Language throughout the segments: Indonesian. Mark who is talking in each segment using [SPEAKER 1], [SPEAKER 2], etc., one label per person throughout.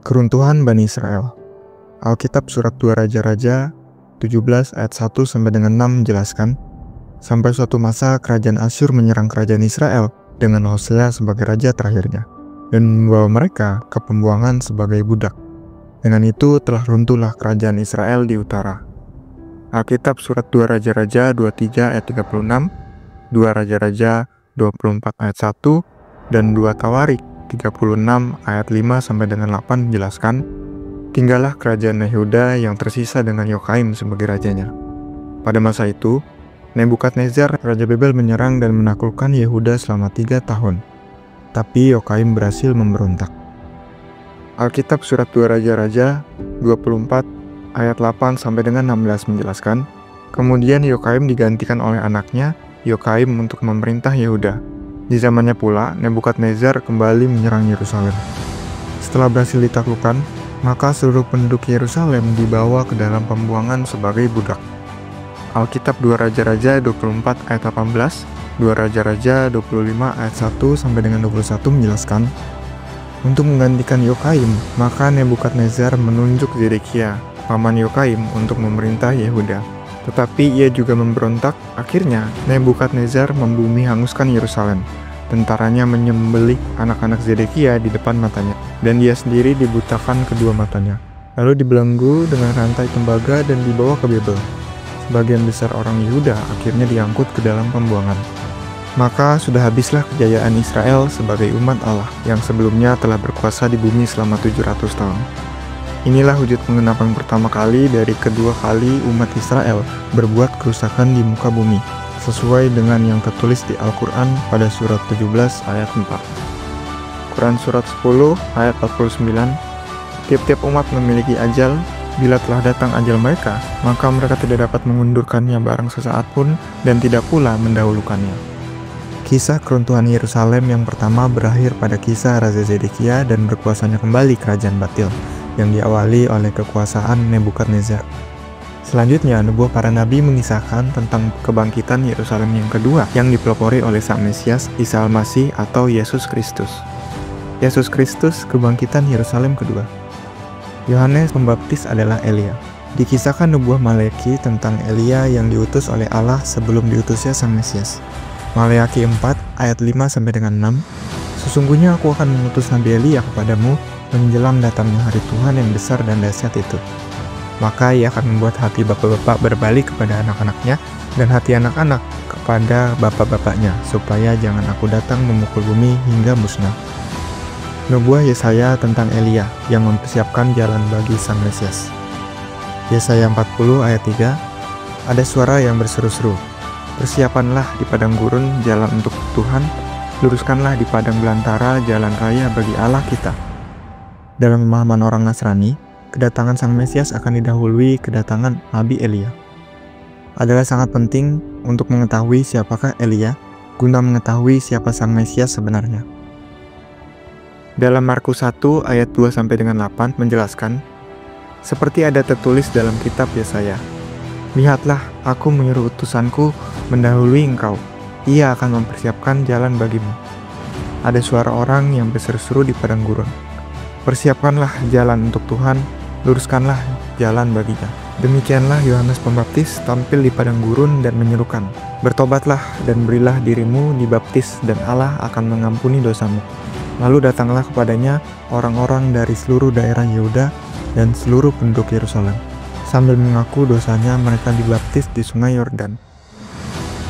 [SPEAKER 1] Keruntuhan Bani Israel. Alkitab Surat 2 Raja-Raja 17 ayat 1 sampai dengan 6 menjelaskan, sampai suatu masa kerajaan Asyur menyerang kerajaan Israel dengan Hosea sebagai raja terakhirnya, dan membawa mereka ke pembuangan sebagai budak. Dengan itu telah runtuhlah kerajaan Israel di utara. Alkitab Surat 2 Raja-Raja 23 ayat 36, 2 Raja-Raja 24 ayat 1, dan 2 Tawarik 36 ayat 5 sampai dengan 8 menjelaskan, tinggallah kerajaan Yehuda yang tersisa dengan Yokaim sebagai rajanya. Pada masa itu, Nebukadnezar Raja Babel menyerang dan menaklukkan Yehuda selama 3 tahun. Tapi Yokaim berhasil memberontak. Alkitab Surat 2 Raja-Raja 24 ayat 8 sampai dengan 16 menjelaskan, kemudian Yokaim digantikan oleh anaknya Yokaim untuk memerintah Yehuda. Di zamannya pula, Nebukadnezar kembali menyerang Yerusalem. Setelah berhasil ditaklukkan, maka seluruh penduduk Yerusalem dibawa ke dalam pembuangan sebagai budak. Alkitab 2 Raja-Raja 24 ayat 18, 2 Raja-Raja 25 ayat 1 sampai dengan 21 menjelaskan, untuk menggantikan Yokaim, maka Nebukadnezar menunjuk Zedekia, paman Yokaim, untuk memerintah Yehuda. Tetapi ia juga memberontak. Akhirnya Nebukadnezar membumi hanguskan Yerusalem. Tentaranya menyembelih anak-anak Zedekia di depan matanya, dan dia sendiri dibutakan kedua matanya. Lalu dibelenggu dengan rantai tembaga dan dibawa ke Babel. Sebagian besar orang Yehuda akhirnya diangkut ke dalam pembuangan. Maka sudah habislah kejayaan Israel sebagai umat Allah yang sebelumnya telah berkuasa di bumi selama 700 tahun. Inilah wujud penggenapan pertama kali dari kedua kali umat Israel berbuat kerusakan di muka bumi, sesuai dengan yang tertulis di Al-Quran pada surat 17 ayat 4. Quran surat 10 ayat 49, tiap-tiap umat memiliki ajal, bila telah datang ajal mereka, maka mereka tidak dapat mengundurkannya barang sesaat pun dan tidak pula mendahulukannya. Kisah keruntuhan Yerusalem yang pertama berakhir pada kisah Raja Zedekia dan berkuasanya kembali kerajaan batil, yang diawali oleh kekuasaan Nebukadnezar. Selanjutnya, nubuah para nabi mengisahkan tentang kebangkitan Yerusalem yang kedua yang dipelopori oleh Sang Mesias, Isa Al-Masih atau Yesus Kristus. Yesus Kristus, kebangkitan Yerusalem kedua. Yohanes Pembaptis adalah Elia. Dikisahkan nubuah Maleaki tentang Elia yang diutus oleh Allah sebelum diutusnya Sang Mesias. Maleaki 4 ayat 5 sampai dengan 6. Sesungguhnya aku akan mengutus Nabi Elia kepadamu menjelang datangnya hari Tuhan yang besar dan dahsyat itu. Maka ia akan membuat hati bapak-bapak berbalik kepada anak-anaknya dan hati anak-anak kepada bapak-bapaknya, supaya jangan aku datang memukul bumi hingga musnah. Nubuah Yesaya tentang Elia yang mempersiapkan jalan bagi Sang Mesias. Yesaya 40 ayat 3, ada suara yang berseru-seru, persiapanlah di padang gurun jalan untuk Tuhan, luruskanlah di padang belantara jalan raya bagi Allah kita. Dalam pemahaman orang Nasrani, kedatangan Sang Mesias akan didahului kedatangan Nabi Elia. Adalah sangat penting untuk mengetahui siapakah Elia, guna mengetahui siapa Sang Mesias sebenarnya. Dalam Markus 1 ayat 2 sampai dengan 8 menjelaskan, seperti ada tertulis dalam kitab Yesaya, lihatlah, aku menyuruh utusanku mendahului engkau, ia akan mempersiapkan jalan bagimu. Ada suara orang yang berseru-seru di padang gurun, persiapkanlah jalan untuk Tuhan, luruskanlah jalan baginya. Demikianlah Yohanes Pembaptis tampil di padang gurun dan menyerukan, bertobatlah dan berilah dirimu dibaptis dan Allah akan mengampuni dosamu. Lalu datanglah kepadanya orang-orang dari seluruh daerah Yehuda dan seluruh penduduk Yerusalem. Sambil mengaku dosanya mereka dibaptis di sungai Yordan.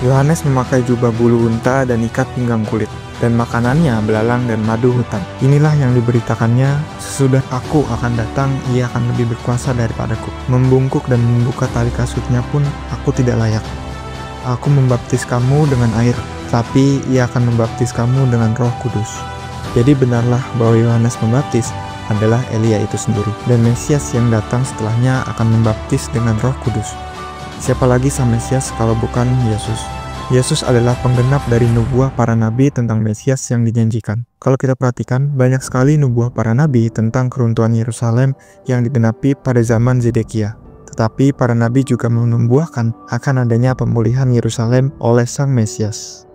[SPEAKER 1] Yohanes memakai jubah bulu unta dan ikat pinggang kulit, dan makanannya belalang dan madu hutan. Inilah yang diberitakannya, sesudah aku akan datang, ia akan lebih berkuasa daripadaku. Membungkuk dan membuka tali kasutnya pun aku tidak layak. Aku membaptis kamu dengan air, tapi ia akan membaptis kamu dengan Roh Kudus. Jadi benarlah bahwa Yohanes Pembaptis adalah Elia itu sendiri, dan Mesias yang datang setelahnya akan membaptis dengan Roh Kudus. Siapa lagi Sang Mesias kalau bukan Yesus? Yesus adalah penggenap dari nubuah para nabi tentang Mesias yang dijanjikan. Kalau kita perhatikan, banyak sekali nubuah para nabi tentang keruntuhan Yerusalem yang digenapi pada zaman Zedekia. Tetapi para nabi juga menubuahkan akan adanya pemulihan Yerusalem oleh Sang Mesias.